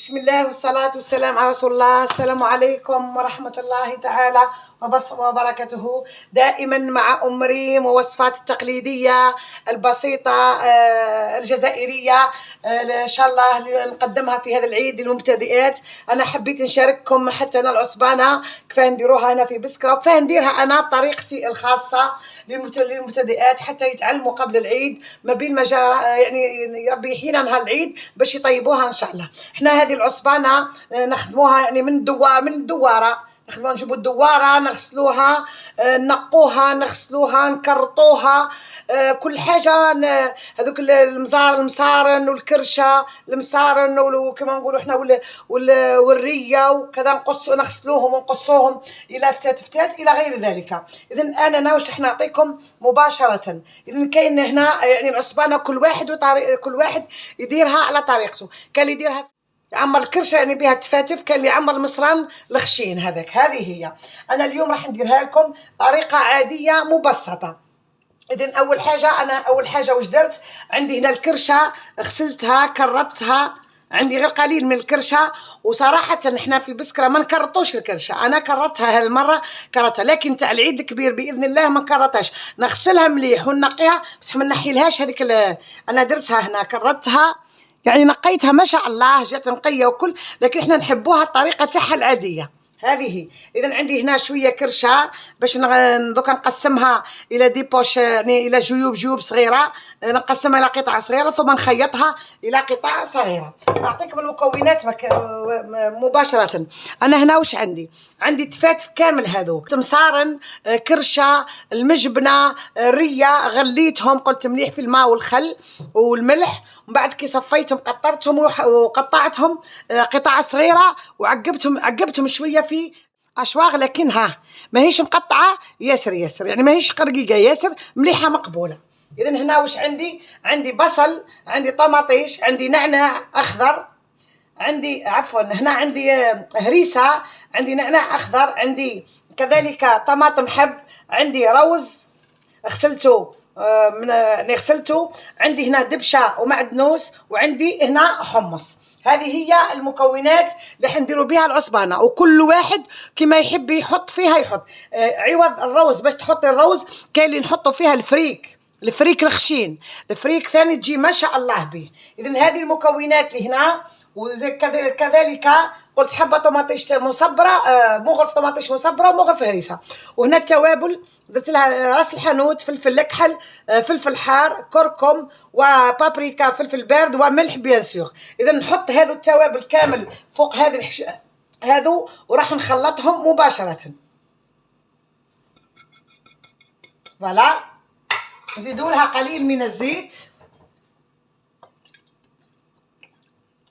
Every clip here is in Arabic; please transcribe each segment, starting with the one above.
بسم الله والصلاة والسلام على رسول الله. السلام عليكم ورحمة الله تعالى وبركاته. دائما مع أم ريم ووصفات التقليدية البسيطة الجزائرية إن شاء الله نقدمها في هذا العيد للمبتدئات. أنا حبيت نشارككم حتى أنا العصبانة كيفاه نديروها هنا في بسكرة وكيفاه نديرها أنا بطريقتي الخاصة للمبتدئات حتى يتعلموا قبل العيد ما بين ما يعني ربي يحيينا نهار العيد باش يطيبوها إن شاء الله. إحنا هذه العصبانة نخدموها يعني من الدوارة نخدموا، نجيبوا الدواره نغسلوها نقوها نغسلوها نكرطوها كل حاجه. هذوك المصارن والكرشه المصارن وكما نقولوا احنا والريه وكذا نغسلوهم ونقصوهم الى فتات الى غير ذلك. اذا انا واش راح نعطيكم مباشره. اذا كاين هنا يعني العصبانه كل واحد يديرها على طريقته. كان اللي يديرها يعمر الكرشه يعني بها التفاتف، كان اللي يعمر المصران الخشين هذه هي. انا اليوم راح نديرها لكم طريقه عاديه مبسطه. اذا اول حاجه واش درت؟ عندي هنا الكرشه غسلتها كرطتها، عندي غير قليل من الكرشه. وصراحه احنا في بسكره ما نكرطوش الكرشه، انا كرطتها هذه المره لكن تاع العيد الكبير باذن الله ما نكرطهاش، نغسلها مليح ونقيها بصح ما نحيلهاش هذيك. انا درتها هنا كرطتها يعني نقيتها ما شاء الله جات نقيه وكل، لكن احنا نحبوها الطريقه تاعها العاديه هذه. اذا عندي هنا شويه كرشه باش دوكا نقسمها الى دي بوش يعني الى جيوب صغيره، نقسمها الى قطع صغيره ثم نخيطها الى قطع صغيره. نعطيكم المكونات مباشره. انا هنا واش عندي تفاتف كامل هذوك مصارن كرشه المجبنه ريه غليتهم قلت مليح في الماء والخل والملح، ومن بعد كي صفيتهم قطرتهم وقطعتهم قطع صغيره وعقبتهم شويه في اشواغ، لكنها ماهيش مقطعه ياسر يعني ماهيش قرقيقه ياسر، مليحه مقبوله. اذا هنا واش عندي بصل، عندي طماطيش، عندي نعناع اخضر، هنا عندي هريسه، عندي نعناع اخضر، عندي كذلك طماطم حب، عندي روز غسلته غسلته، عندي هنا دبشه ومعدنوس، وعندي هنا حمص. هذه هي المكونات اللي حنديروا بها العصبانه، وكل واحد كما يحب يحط فيها يحط. عوض الروز باش تحطي الروز كاين اللي نحطوا فيها الفريك الخشين، الفريك ثاني تجي ما شاء الله به. اذا هذه المكونات اللي هنا. وكذلك قلت حبه طماطيش مصبره، مغرف طماطيش مصبره ومغرف هريسه. وهنا التوابل درت لها راس الحانوت، فلفل اكحل، فلفل حار، كركم وبابريكا، فلفل بارد وملح بيان سور. اذا نحط هذو التوابل كامل فوق هذو وراح نخلطهم مباشره. فوالا نزيدوا لها قليل من الزيت.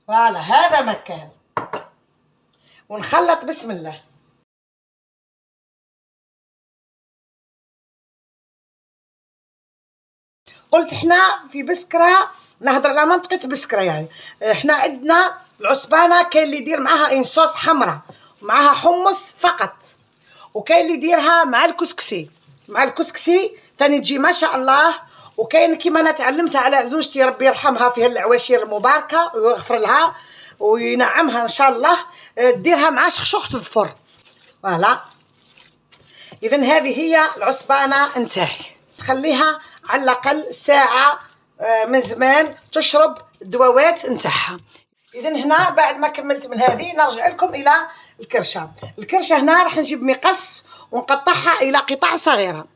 فوالا هذا مكان ونخلط بسم الله. قلت احنا في بسكرة نهضر على منطقة بسكرة، يعني احنا عندنا العصبانة كاين اللي يدير معاها ان صوص حمراء معاها حمص فقط، وكاين اللي يديرها مع الكسكسي ثاني تجي ما شاء الله. وكاين كيما انا تعلمتها على عزوجتي ربي يرحمها في هالعواشير المباركة ويغفر لها وينعمها ان شاء الله، ديرها مع شخشوخة الفرن. فوالا اذا هذه هي العصبانه نتاعي، تخليها على الاقل ساعه من زمان تشرب الدواوات نتاعها. اذا هنا بعد ما كملت من هذه نرجع لكم الى الكرشه هنا راح نجيب مقص ونقطعها الى قطع صغيره،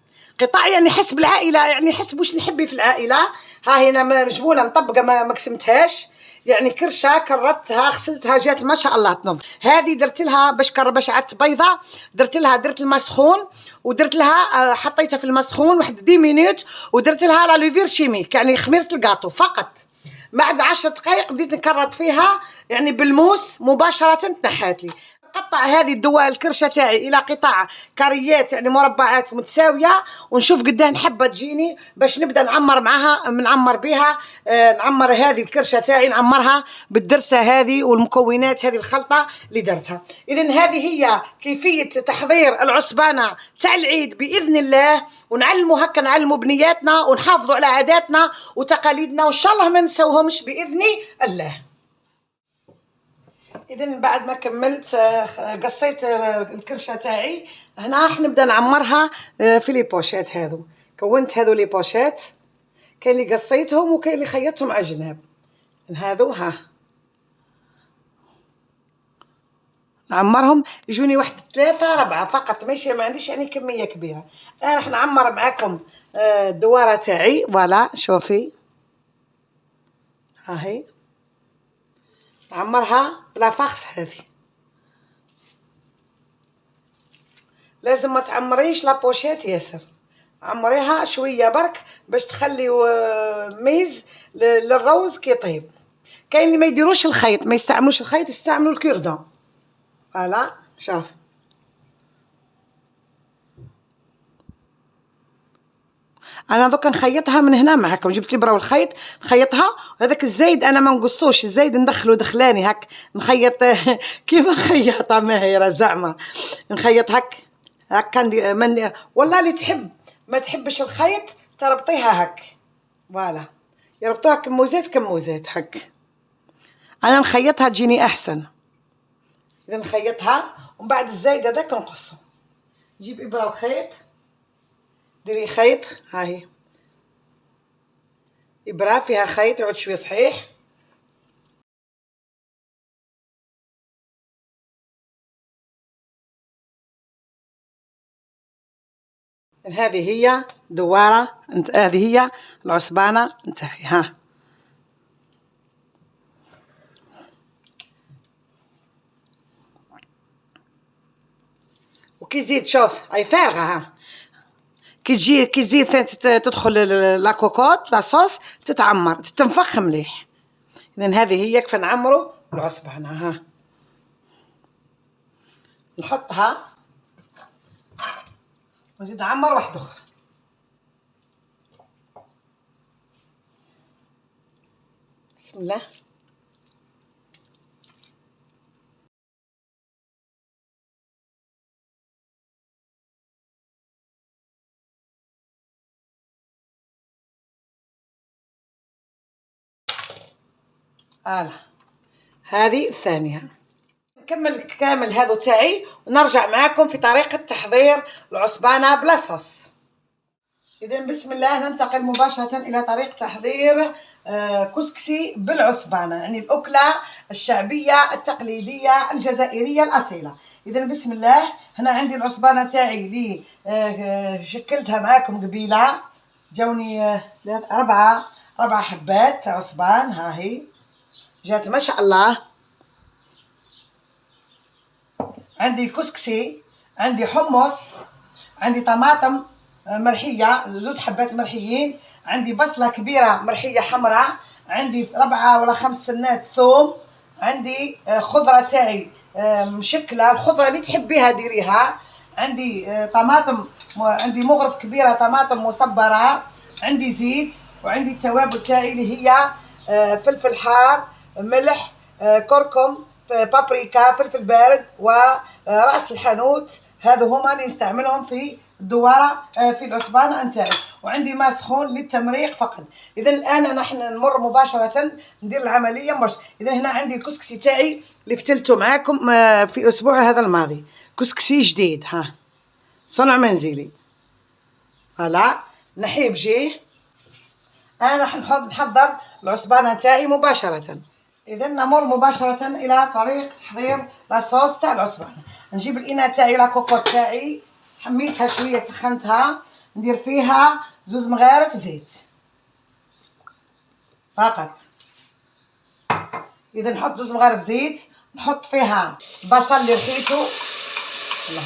قطع يعني حسب العائله، يعني حسب واش نحبي في العائله. ها هنا مجبوله مطبقه ما قسمتهاش، يعني كرشه كرتها غسلتها جات ما شاء الله تنظ. هذه درت لها باش عدت بيضه، درت المسخون ودرت لها حطيتها في المسخون واحد 10 مينوت، ودرت لها لا لوفير شيميك يعني خميره الكاطو فقط. بعد 10 دقائق بديت نكرط فيها يعني بالموس مباشره تنحات لي. نقطع هذه الكرشه تاعي الى قطع كاريات يعني مربعات متساويه، ونشوف قداه نحبها تجيني باش نبدا نعمر بها. نعمر هذه الكرشه تاعي نعمرها بالدرسه هذه والمكونات هذه الخلطه اللي درتها. اذا هذه هي كيفيه تحضير العصبانه تاع العيد باذن الله، ونعلموا هكا نعلموا بنياتنا ونحافظوا على عاداتنا وتقاليدنا وان شاء الله ما نسوهمش باذن الله. اذا بعد ما كملت قصيت الكرشه تاعي، هنا راح نبدا نعمرها في لي بوشيت هذو. كونت هذو لي بوشيت، كاين اللي قصيتهم وكاين اللي خيطتهم على جناب. هذو ها نعمرهم يجوني واحد 3 4 فقط، ماشي ما عنديش يعني كميه كبيره. انا راح نعمر معاكم الدواره تاعي. فوالا شوفي ها هي نعمرها بلا فاخس. هذه لازم ما تعمريش لابوشيت ياسر، عمريها شويه برك باش تخلي ميز للروز كي يطيب. كاين اللي ما يديروش الخيط، ما يستعملوش الخيط، يستعملوا الكردون. فوالا شوف انا دوكا نخيطها من هنا معكم. جبت الابره والخيط نخيطها، هذاك الزايد انا ما نقصوش، الزايد ندخلو دخلاني هك نخيط كيما خياطه ماهره زعما. نخيط هك كان من والله اللي تحب ما تحبش الخيط تربطيها هك. فوالا يربطوها كموزات كموزات هك. انا نخيطها تجيني احسن. اذا نخيطها ومن بعد الزايد هذاك نقصه. نجيب ابره وخيط، ديري خيط ها هي ابره فيها خيط يعود شويه صحيح. هذه هي دواره هذه هي العصبانه نتاعي. ها وكي تزيد شوف اي فارغه. ها كي تزيد تدخل لاكوكوت لاصوص تتعمر تتنفخ مليح. اذا هذه هي كيف نعمروا العصبانه. ها نحطها ونزيد نعمر واحده اخرى. بسم الله. هذه الثانيه. نكمل كامل هذا تاعي ونرجع معاكم في طريقه تحضير العصبانه بلا صوص. اذا بسم الله ننتقل مباشره الى طريقه تحضير كسكسي بالعصبانه، يعني الاكله الشعبيه التقليديه الجزائريه الاصيله. اذا بسم الله. هنا عندي العصبانه تاعي اللي شكلتها معاكم قبيله، جاوني 4 حبات عصبان. ها هي جات ما شاء الله. عندي كسكسي، عندي حمص، عندي طماطم مرحيه 2 حبات مرحيين، عندي بصله كبيره مرحيه حمراء، عندي 4 ولا 5 سنات ثوم، عندي خضره تاعي مشكله، الخضره اللي تحبيها ديريها، عندي طماطم، عندي مغرف كبيره طماطم مصبره، عندي زيت، وعندي التوابل تاعي اللي هي فلفل حار، ملح، كركم، بابريكا، فلفل بارد، ورأس الحانوت. هذو هما اللي نستعملهم في الدواره في العصبانه نتاعي. وعندي ماء سخون للتمريق فقط. اذا الان نحن نمر مباشره ندير العمليه مباشره. اذا هنا عندي الكسكسي تاعي اللي فتلته معاكم في الاسبوع هذا الماضي، كسكسي جديد. ها صنع منزلي. فوالا نحيه بجيه. انا راح نحضر العصبانه تاعي مباشره. اذا نمر مباشره الى طريقه تحضير لاصوص تاع العصبانه. نجيب الاناء تاعي لا كوكوط تاعي، حميتها شويه سخنتها، ندير فيها 2 مغارف زيت فقط. اذا نحط 2 مغارف زيت، نحط فيها بصل اللي رحيته، الله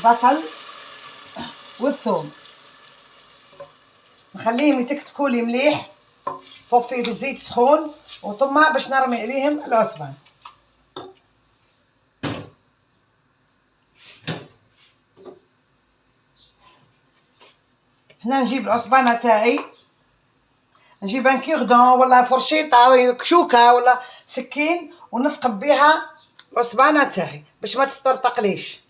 بصل والثوم، نخليهم يتكتكوا لي مليح فوق فيه بالزيت سخون، وثم باش نرمي عليهم العصبان. هنا نجيب العصبانه تاعي، نجيب ان كيردون ولا فرشيطه كشوكه ولا سكين، ونثقب بها العصبانه تاعي باش ما تطرطقليش،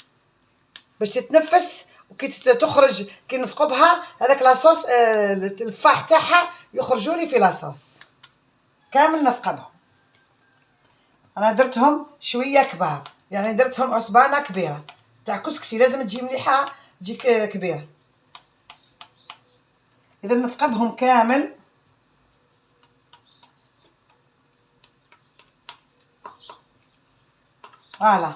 باش تتنفس. وكي تخرج كي نثقبها هذاك لاصوص الفاح تاعها يخرجوا لي في لاصوص. كامل نثقبهم. انا درتهم شويه كبار، يعني درتهم عصبانه كبيره تاع كسكسي، لازم تجي مليحه، تجي كبيره. اذا نثقبهم كامل. فوالا.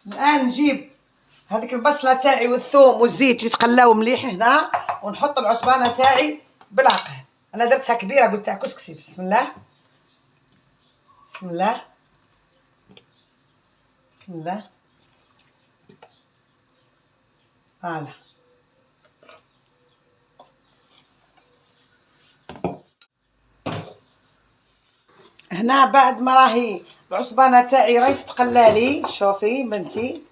الان نجيب هذيك البصله تاعي والثوم والزيت اللي تقلاو مليح هنا، ونحط العصبانه تاعي بالعقل. انا درتها كبيره، قلت تاع كسكسي. بسم الله بسم الله بسم الله. فوالا. هنا بعد ما راهي العصبانه تاعي راهي تتقلالي، شوفي بنتي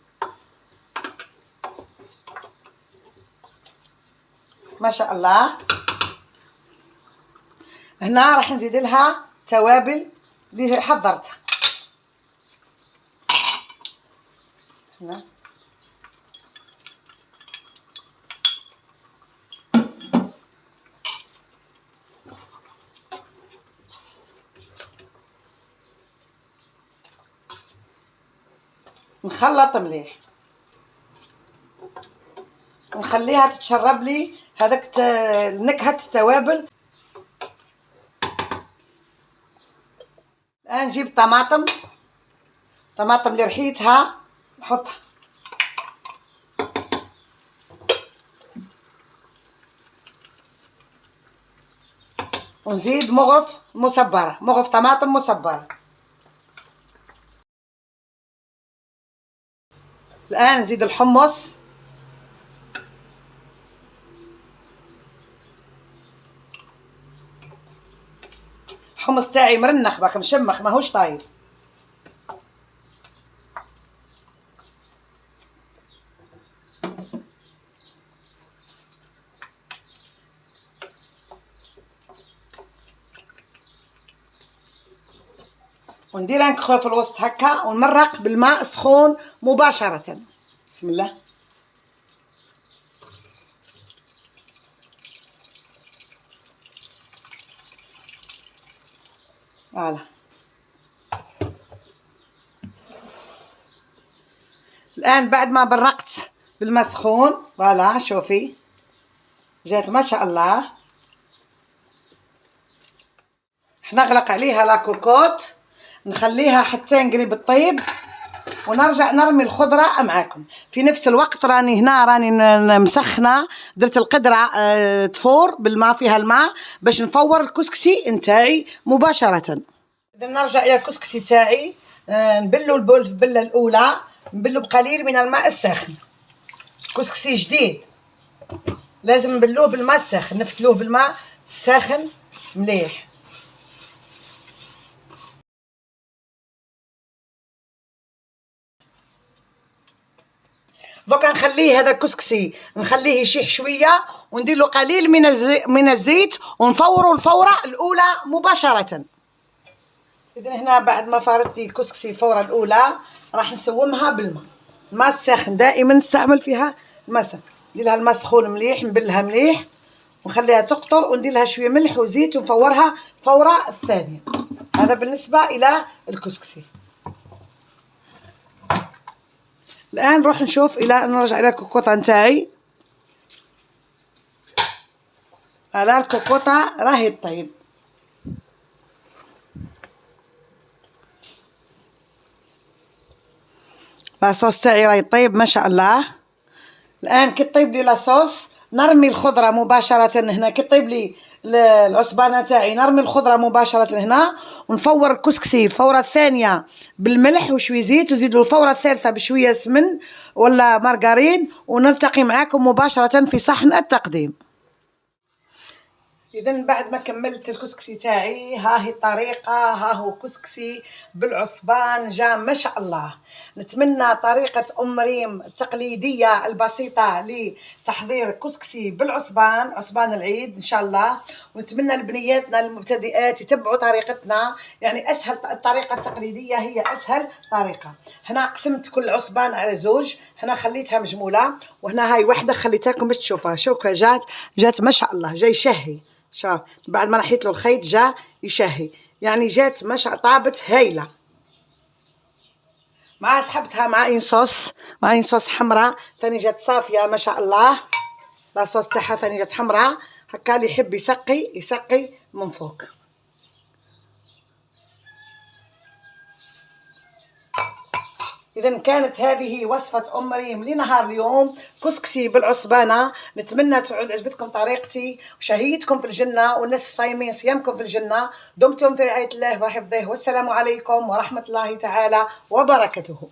ما شاء الله. هنا راح نزيد لها توابل اللي حضرتها. بسم الله. نخلط مليح ونخليها تتشرب لي هذاك نكهة التوابل. الآن نجيب طماطم اللي رحيتها نحطها، ونزيد مغرف مصبرة، مغرف طماطم مصبرة. الآن نزيد الحمص، الحمص تاعي مرنخ باك مشمخ ماهوش طايب. ونديرها نكخل في الوسط هكا، ونمرق بالماء سخون مباشرة. بسم الله. فوالا. الآن بعد ما برقت بالماء سخون، فوالا شوفي جات ما شاء الله. نغلق عليها لا كوكوت، نخليها حتى قريب الطيب، ونرجع نرمي الخضره معاكم. في نفس الوقت راني هنا مسخنه، درت القدره تفور بالماء، فيها الماء باش نفور الكسكسي نتاعي مباشره. اذا نرجع الى الكسكسي تاعي، نبلو البله الاولى، نبلو بقليل من الماء الساخن. كسكسي جديد لازم نبلوه بالماء الساخن، نفتلوه بالماء الساخن مليح. دوكا نخليه هذا الكسكسي نخليه يشيح شويه، وندير له قليل من الزيت، ونفوروا الفوره الاولى مباشره. اذا هنا بعد ما فارت لي الكسكسي الفوره الاولى، راح نسومها بالماء، الماء الساخن دائما نستعمل فيها الماء الساخن. ندير لها الماء سخون مليح، نبلها مليح ونخليها تقطر، وندير لها شويه ملح وزيت، ونفورها الفوره الثانيه. هذا بالنسبه الى الكسكسي. الان نروح نشوف الى نرجع الى الكوكوطه نتاعي. على الكوكوطه راهي طيب. لاصوص تاعي راهي طيب ما شاء الله. الان كي طيب لي لاصوص نرمي الخضره مباشره هنا. كي طيب لي العصبانه تاعي نرمي الخضره مباشره هنا، ونفور الكسكسي الفوره الثانيه بالملح وشويه زيت، وزيدوا الفوره الثالثه بشويه سمن ولا مارغرين، ونلتقي معاكم مباشره في صحن التقديم. اذا بعد ما كملت الكسكسي تاعي، ها هي الطريقه، ها هو كسكسي بالعصبان جا ما شاء الله. نتمنى طريقه ام مريم التقليديه البسيطه لتحضير كسكسي بالعصبان، عصبان العيد ان شاء الله. ونتمنى لبنياتنا المبتدئات يتبعوا طريقتنا، يعني اسهل الطريقه التقليديه هي اسهل طريقه. هنا قسمت كل عصبان على زوج، هنا خليتها مجموله، وهنا هاي وحده خليتها لكم باش تشوفها. شوكه جات ما شاء الله، جاي شهي. شوف بعد ما نحيت له الخيط جا يشهي، يعني جات ما شاء، طابت هايله. مع سحبتها مع ان صوص حمراء ثاني جات صافيه ما شاء الله. لا صوص تاعها ثاني جات حمراء، هكا اللي يحب يسقي من فوق. إذا كانت هذه وصفة أم مريم لنهار اليوم، كسكسي بالعصبانة. نتمنى تعود عجبتكم طريقتي وشهيتكم في الجنة، والناس الصايمين صيامكم في الجنة. دمتم في رعاية الله وحفظه، والسلام عليكم ورحمة الله تعالى وبركاته.